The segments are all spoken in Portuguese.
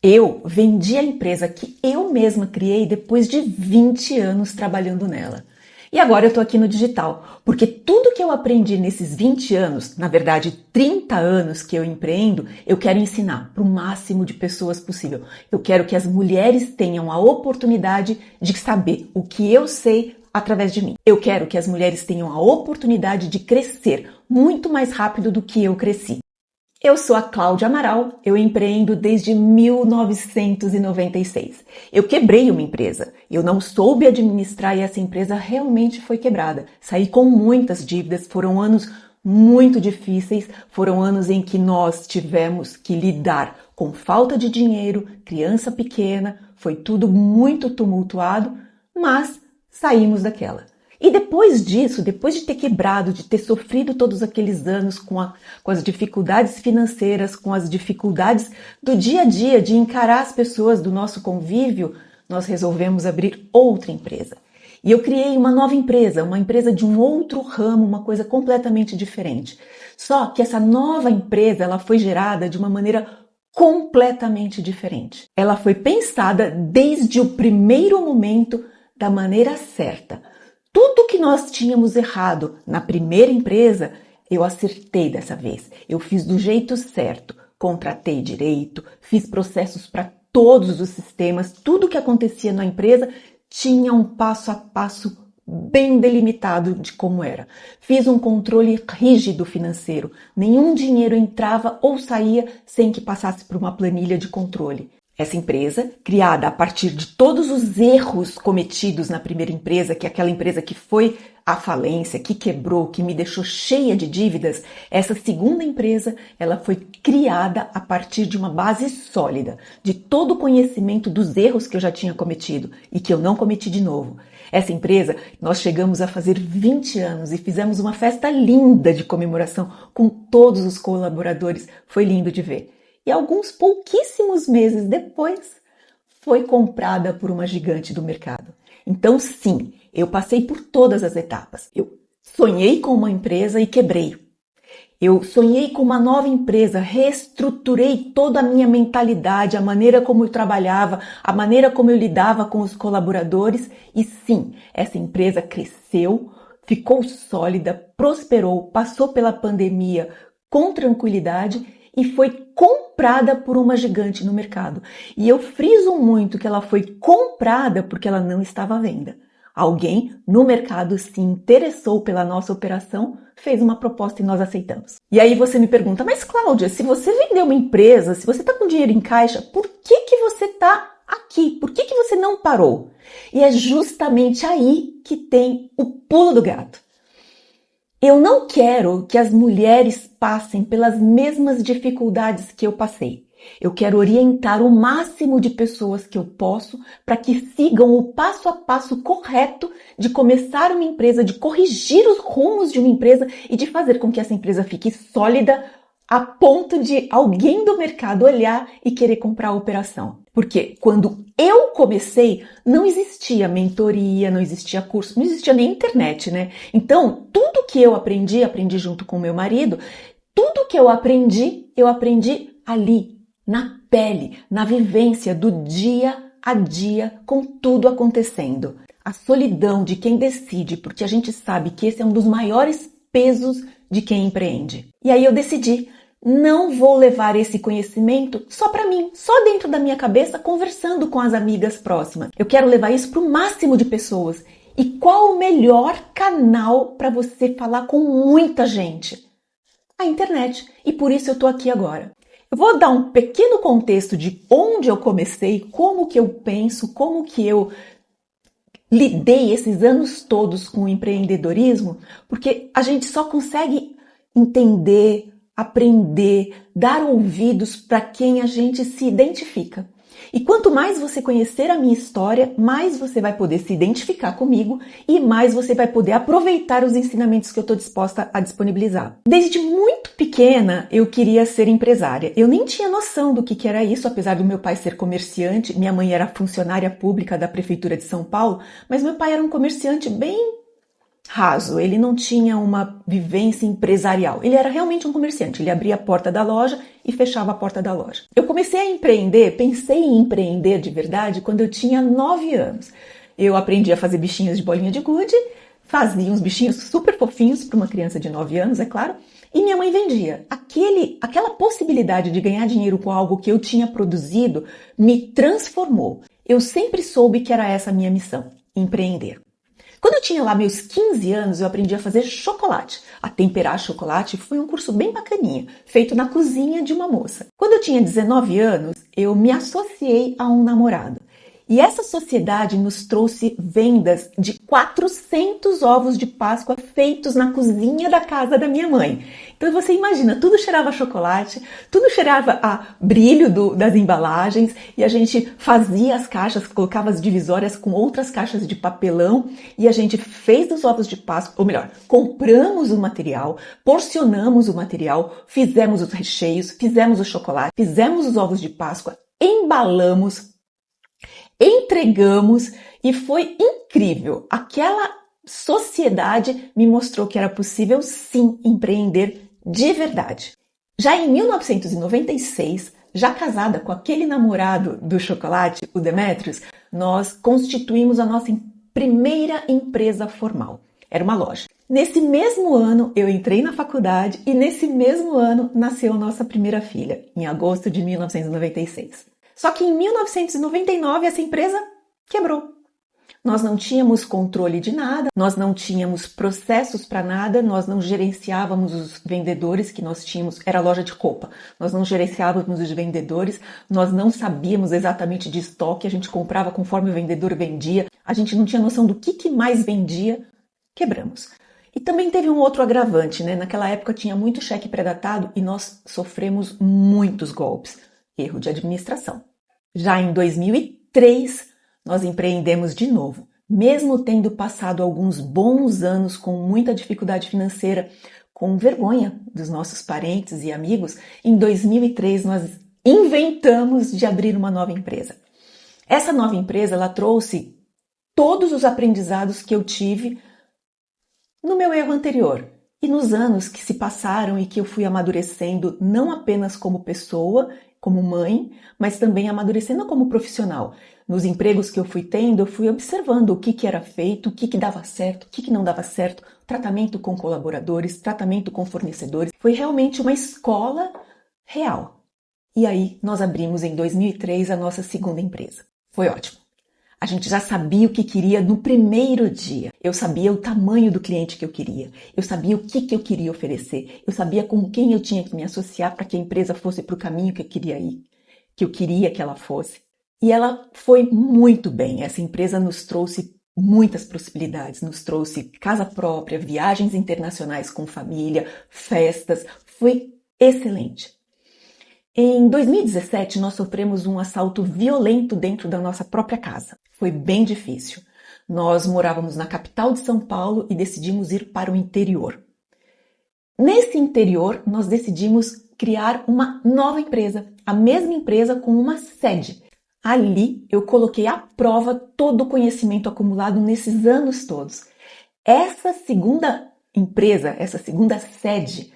Eu vendi a empresa que eu mesma criei depois de 20 anos trabalhando nela. E agora eu tô aqui no digital, porque tudo que eu aprendi nesses 20 anos, na verdade 30 anos que eu empreendo, eu quero ensinar para o máximo de pessoas possível. Eu quero que as mulheres tenham a oportunidade de saber o que eu sei através de mim. Eu quero que as mulheres tenham a oportunidade de crescer muito mais rápido do que eu cresci. Eu sou a Cláudia Amaral, eu empreendo desde 1996. Eu quebrei uma empresa, eu não soube administrar e essa empresa realmente foi quebrada. Saí com muitas dívidas, foram anos muito difíceis, foram anos em que nós tivemos que lidar com falta de dinheiro, criança pequena, foi tudo muito tumultuado, mas saímos daquela. E depois disso, depois de ter quebrado, de ter sofrido todos aqueles anos com as dificuldades financeiras, com as dificuldades do dia a dia, de encarar as pessoas do nosso convívio, nós resolvemos abrir outra empresa. E eu criei uma nova empresa, uma empresa de um outro ramo, uma coisa completamente diferente. Só que essa nova empresa, ela foi gerada de uma maneira completamente diferente. Ela foi pensada desde o primeiro momento da maneira certa. Tudo que nós tínhamos errado na primeira empresa, eu acertei dessa vez. Eu fiz do jeito certo, contratei direito, fiz processos para todos os sistemas, tudo que acontecia na empresa tinha um passo a passo bem delimitado de como era. Fiz um controle rígido financeiro, nenhum dinheiro entrava ou saía sem que passasse por uma planilha de controle. Essa empresa, criada a partir de todos os erros cometidos na primeira empresa, que é aquela empresa que foi à falência, que quebrou, que me deixou cheia de dívidas, essa segunda empresa, ela foi criada a partir de uma base sólida, de todo o conhecimento dos erros que eu já tinha cometido e que eu não cometi de novo. Essa empresa, nós chegamos a fazer 20 anos e fizemos uma festa linda de comemoração com todos os colaboradores, foi lindo de ver. E alguns pouquíssimos meses depois, foi comprada por uma gigante do mercado. Então, sim, eu passei por todas as etapas. Eu sonhei com uma empresa e quebrei. Eu sonhei com uma nova empresa, reestruturei toda a minha mentalidade, a maneira como eu trabalhava, a maneira como eu lidava com os colaboradores. E sim, essa empresa cresceu, ficou sólida, prosperou, passou pela pandemia com tranquilidade e foi comprada por uma gigante no mercado. E eu friso muito que ela foi comprada porque ela não estava à venda. Alguém no mercado se interessou pela nossa operação, fez uma proposta e nós aceitamos. E aí você me pergunta, mas Cláudia, se você vendeu uma empresa, se você está com dinheiro em caixa, por que você está aqui? Por que você não parou? E é justamente aí que tem o pulo do gato. Eu não quero que as mulheres passem pelas mesmas dificuldades que eu passei. Eu quero orientar o máximo de pessoas que eu posso para que sigam o passo a passo correto de começar uma empresa, de corrigir os rumos de uma empresa e de fazer com que essa empresa fique sólida a ponto de alguém do mercado olhar e querer comprar a operação. Porque quando eu comecei, não existia mentoria, não existia curso, não existia nem internet, né? Então, tudo que eu aprendi junto com meu marido, tudo que eu aprendi ali, na pele, na vivência do dia a dia, com tudo acontecendo. A solidão de quem decide, porque a gente sabe que esse é um dos maiores pesos de quem empreende. E aí eu decidi, não vou levar esse conhecimento só para mim, só dentro da minha cabeça, conversando com as amigas próximas. Eu quero levar isso para o máximo de pessoas. E qual o melhor canal para você falar com muita gente? A internet. E por isso eu estou aqui agora. Eu vou dar um pequeno contexto de onde eu comecei, como que eu penso, como que eu lidei esses anos todos com o empreendedorismo, porque a gente só consegue entender, aprender, dar ouvidos para quem a gente se identifica. E quanto mais você conhecer a minha história, mais você vai poder se identificar comigo e mais você vai poder aproveitar os ensinamentos que eu estou disposta a disponibilizar. Desde muito pequena, eu queria ser empresária. Eu nem tinha noção do que era isso, apesar do meu pai ser comerciante. Minha mãe era funcionária pública da Prefeitura de São Paulo, mas meu pai era um comerciante bem raso, ele não tinha uma vivência empresarial. Ele era realmente um comerciante, ele abria a porta da loja e fechava a porta da loja. Eu comecei a empreender, pensei em empreender de verdade quando eu tinha 9 anos. Eu aprendi a fazer bichinhos de bolinha de gude, fazia uns bichinhos super fofinhos para uma criança de 9 anos, é claro, e minha mãe vendia. Aquela possibilidade de ganhar dinheiro com algo que eu tinha produzido me transformou. Eu sempre soube que era essa a minha missão, empreender. Quando eu tinha lá meus 15 anos, eu aprendi a fazer chocolate. A temperar chocolate foi um curso bem bacaninha, feito na cozinha de uma moça. Quando eu tinha 19 anos, eu me associei a um namorado. E essa sociedade nos trouxe vendas de 400 ovos de Páscoa feitos na cozinha da casa da minha mãe. Então você imagina, tudo cheirava a chocolate, tudo cheirava a brilho das embalagens e a gente fazia as caixas, colocava as divisórias com outras caixas de papelão e a gente fez os ovos de Páscoa, ou melhor, compramos o material, porcionamos o material, fizemos os recheios, fizemos o chocolate, fizemos os ovos de Páscoa, embalamos, entregamos e foi incrível. Aquela sociedade me mostrou que era possível sim empreender de verdade. Já em 1996, já casada com aquele namorado do chocolate, o Demetrios, nós constituímos a nossa primeira empresa formal. Era uma loja. Nesse mesmo ano eu entrei na faculdade e nesse mesmo ano nasceu a nossa primeira filha, em agosto de 1996. Só que em 1999 essa empresa quebrou. Nós não tínhamos controle de nada, nós não tínhamos processos para nada, nós não gerenciávamos os vendedores que nós tínhamos, era loja de roupa, nós não gerenciávamos os vendedores, nós não sabíamos exatamente de estoque, a gente comprava conforme o vendedor vendia, a gente não tinha noção do que mais vendia, quebramos. E também teve um outro agravante, né? Naquela época tinha muito cheque pré-datado e nós sofremos muitos golpes, erro de administração. Já em 2003, nós empreendemos de novo. Mesmo tendo passado alguns bons anos com muita dificuldade financeira, com vergonha dos nossos parentes e amigos, em 2003 nós inventamos de abrir uma nova empresa. Essa nova empresa, ela trouxe todos os aprendizados que eu tive no meu erro anterior e nos anos que se passaram e que eu fui amadurecendo não apenas como pessoa, como mãe, mas também amadurecendo como profissional. Nos empregos que eu fui tendo, eu fui observando o que era feito, o que dava certo, o que não dava certo, tratamento com colaboradores, tratamento com fornecedores. Foi realmente uma escola real. E aí nós abrimos em 2003 a nossa segunda empresa. Foi ótimo. A gente já sabia o que queria no primeiro dia. Eu sabia o tamanho do cliente que eu queria. Eu sabia o que eu queria oferecer. Eu sabia com quem eu tinha que me associar para que a empresa fosse para o caminho que eu queria ir, que eu queria que ela fosse. E ela foi muito bem. Essa empresa nos trouxe muitas possibilidades. Nos trouxe casa própria, viagens internacionais com família, festas. Foi excelente. Em 2017, nós sofremos um assalto violento dentro da nossa própria casa. Foi bem difícil. Nós morávamos na capital de São Paulo e decidimos ir para o interior. Nesse interior, nós decidimos criar uma nova empresa, a mesma empresa com uma sede. Ali, eu coloquei à prova todo o conhecimento acumulado nesses anos todos. Essa segunda empresa, essa segunda sede,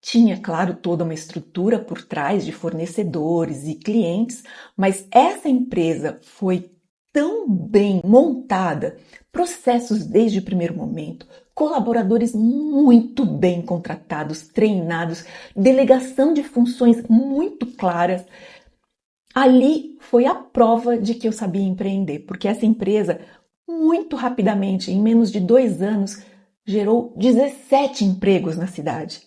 tinha, claro, toda uma estrutura por trás de fornecedores e clientes, mas essa empresa foi tão bem montada, processos desde o primeiro momento, colaboradores muito bem contratados, treinados, delegação de funções muito claras. Ali foi a prova de que eu sabia empreender, porque essa empresa, muito rapidamente, em menos de 2 anos, gerou 17 empregos na cidade.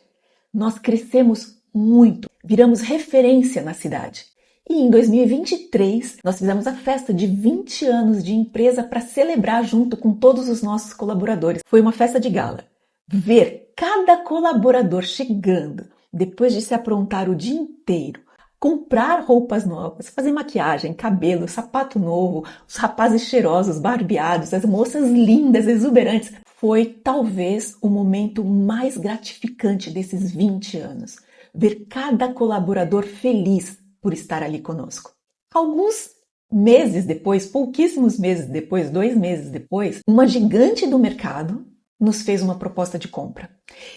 Nós crescemos muito, viramos referência na cidade. E em 2023, nós fizemos a festa de 20 anos de empresa para celebrar junto com todos os nossos colaboradores. Foi uma festa de gala. Ver cada colaborador chegando, depois de se aprontar o dia inteiro, comprar roupas novas, fazer maquiagem, cabelo, sapato novo, os rapazes cheirosos, barbeados, as moças lindas, exuberantes, foi talvez o momento mais gratificante desses 20 anos. Ver cada colaborador feliz por estar ali conosco. Alguns meses depois, pouquíssimos meses depois, 2 meses depois, uma gigante do mercado nos fez uma proposta de compra.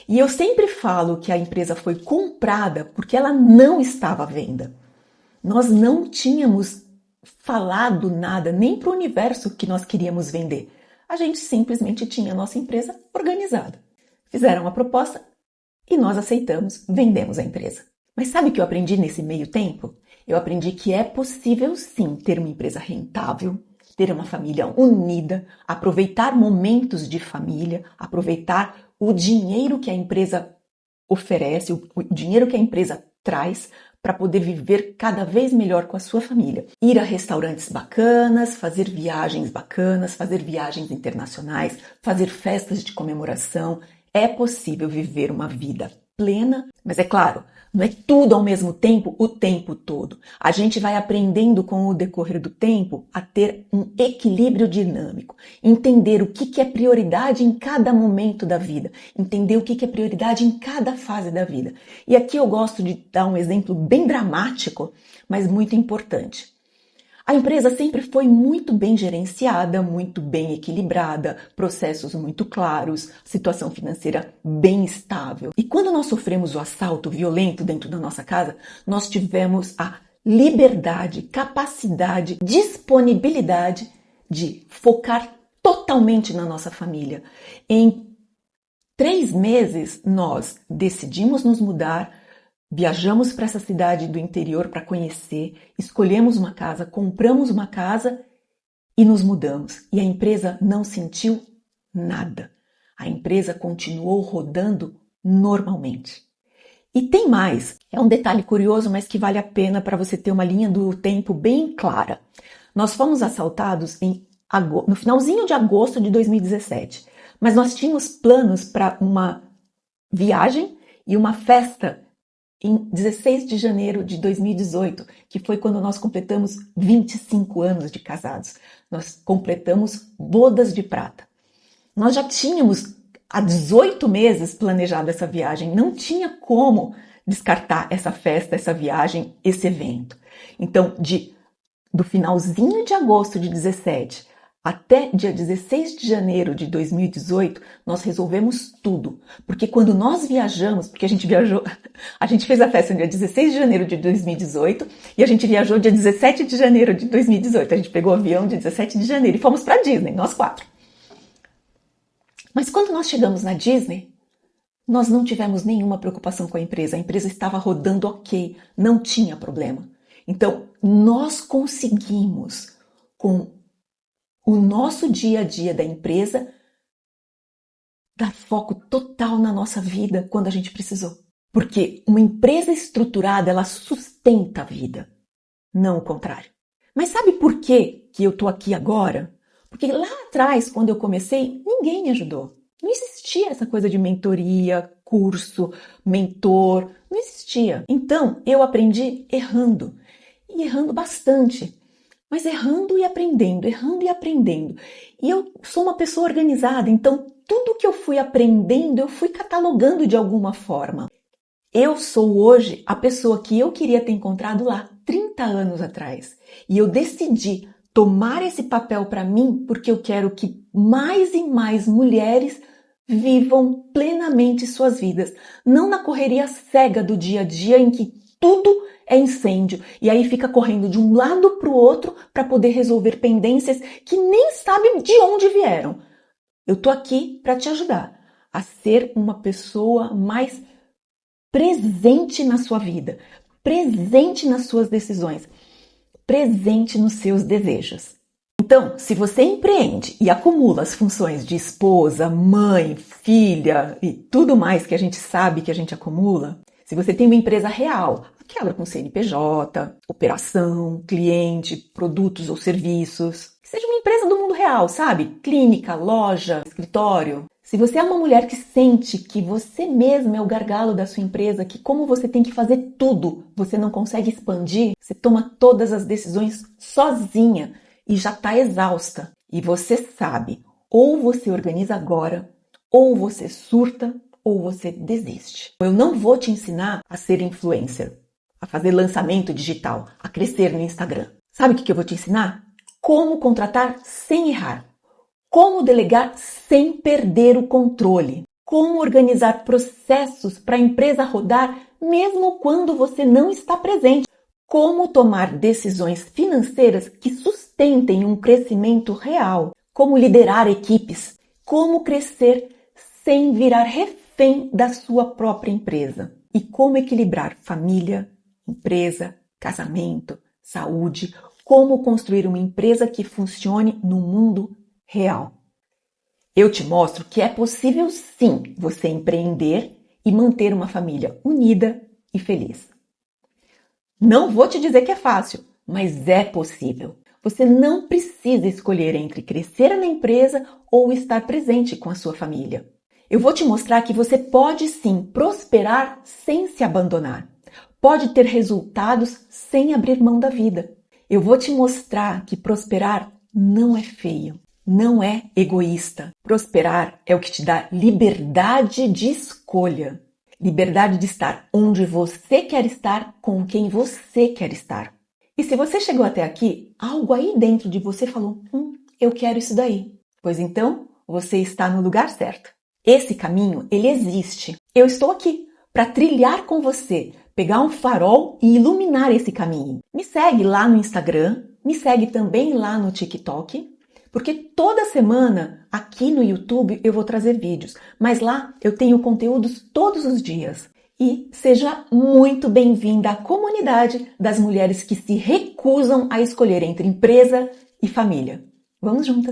E eu sempre falo que a empresa foi comprada porque ela não estava à venda. Nós não tínhamos falado nada nem para o universo que nós queríamos vender. A gente simplesmente tinha a nossa empresa organizada. Fizeram a proposta e nós aceitamos, vendemos a empresa. Mas sabe o que eu aprendi nesse meio tempo? Eu aprendi que é possível sim ter uma empresa rentável, ter uma família unida, aproveitar momentos de família, aproveitar o dinheiro que a empresa oferece, o dinheiro que a empresa traz para poder viver cada vez melhor com a sua família. Ir a restaurantes bacanas, fazer viagens bacanas, fazer viagens internacionais, fazer festas de comemoração. É possível viver uma vida plena, mas é claro, não é tudo ao mesmo tempo, o tempo todo. A gente vai aprendendo com o decorrer do tempo a ter um equilíbrio dinâmico, entender o que é prioridade em cada momento da vida, entender o que é prioridade em cada fase da vida. E aqui eu gosto de dar um exemplo bem dramático, mas muito importante. A empresa sempre foi muito bem gerenciada, muito bem equilibrada, processos muito claros, situação financeira bem estável. E quando nós sofremos o assalto violento dentro da nossa casa, nós tivemos a liberdade, capacidade, disponibilidade de focar totalmente na nossa família. Em 3 meses, nós decidimos nos mudar. Viajamos para essa cidade do interior para conhecer, escolhemos uma casa, compramos uma casa e nos mudamos. E a empresa não sentiu nada. A empresa continuou rodando normalmente. E tem mais, é um detalhe curioso, mas que vale a pena para você ter uma linha do tempo bem clara. Nós fomos assaltados no finalzinho de agosto de 2017, mas nós tínhamos planos para uma viagem e uma festa em 16 de janeiro de 2018, que foi quando nós completamos 25 anos de casados. Nós completamos bodas de prata. Nós já tínhamos há 18 meses planejado essa viagem, não tinha como descartar essa festa, essa viagem, esse evento. Então, do finalzinho de agosto de 17 até dia 16 de janeiro de 2018, nós resolvemos tudo. Porque quando nós viajamos, porque a gente fez a festa no dia 16 de janeiro de 2018 e a gente viajou dia 17 de janeiro de 2018. A gente pegou o avião dia 17 de janeiro e fomos para Disney, nós 4. Mas quando nós chegamos na Disney, nós não tivemos nenhuma preocupação com a empresa estava rodando ok, não tinha problema. Então, nós conseguimos, com o nosso dia a dia da empresa, dar foco total na nossa vida quando a gente precisou. Porque uma empresa estruturada, ela sustenta a vida, não o contrário. Mas sabe por que eu tô aqui agora? Porque lá atrás, quando eu comecei, ninguém me ajudou. Não existia essa coisa de mentoria, curso, mentor, não existia. Então, eu aprendi errando, e errando bastante. Mas errando e aprendendo, errando e aprendendo. E eu sou uma pessoa organizada, então tudo que eu fui aprendendo, eu fui catalogando de alguma forma. Eu sou hoje a pessoa que eu queria ter encontrado lá 30 anos atrás. E eu decidi tomar esse papel para mim porque eu quero que mais e mais mulheres vivam plenamente suas vidas. Não na correria cega do dia a dia em que tudo é incêndio e aí fica correndo de um lado para o outro para poder resolver pendências que nem sabe de onde vieram. Eu tô aqui para te ajudar a ser uma pessoa mais presente na sua vida, presente nas suas decisões, presente nos seus desejos. Então, se você empreende e acumula as funções de esposa, mãe, filha e tudo mais que a gente sabe que a gente acumula, se você tem uma empresa real, aquela com CNPJ, operação, cliente, produtos ou serviços, que seja uma empresa do mundo real, sabe? Clínica, loja, escritório. Se você é uma mulher que sente que você mesma é o gargalo da sua empresa, que como você tem que fazer tudo, você não consegue expandir, você toma todas as decisões sozinha e já está exausta. E você sabe, ou você organiza agora, ou você surta, ou você desiste. Eu não vou te ensinar a ser influencer, a fazer lançamento digital, a crescer no Instagram. Sabe o que eu vou te ensinar? Como contratar sem errar. Como delegar sem perder o controle. Como organizar processos para a empresa rodar mesmo quando você não está presente. Como tomar decisões financeiras que sustentem um crescimento real. Como liderar equipes. Como crescer sem virar refém da sua própria empresa. E como equilibrar família, empresa, casamento, saúde. Como construir uma empresa que funcione no mundo real. Eu te mostro que é possível sim você empreender e manter uma família unida e feliz. Não vou te dizer que é fácil, mas é possível. Você não precisa escolher entre crescer na empresa ou estar presente com a sua família. Eu vou te mostrar que você pode sim prosperar sem se abandonar. Pode ter resultados sem abrir mão da vida. Eu vou te mostrar que prosperar não é feio. Não é egoísta. Prosperar é o que te dá liberdade de escolha. Liberdade de estar onde você quer estar, com quem você quer estar. E se você chegou até aqui, algo aí dentro de você falou, eu quero isso daí. Pois então, você está no lugar certo. Esse caminho, ele existe. Eu estou aqui para trilhar com você, pegar um farol e iluminar esse caminho. Me segue lá no Instagram, me segue também lá no TikTok. Porque toda semana aqui no YouTube eu vou trazer vídeos, mas lá eu tenho conteúdos todos os dias. E seja muito bem-vinda à comunidade das mulheres que se recusam a escolher entre empresa e família. Vamos juntas!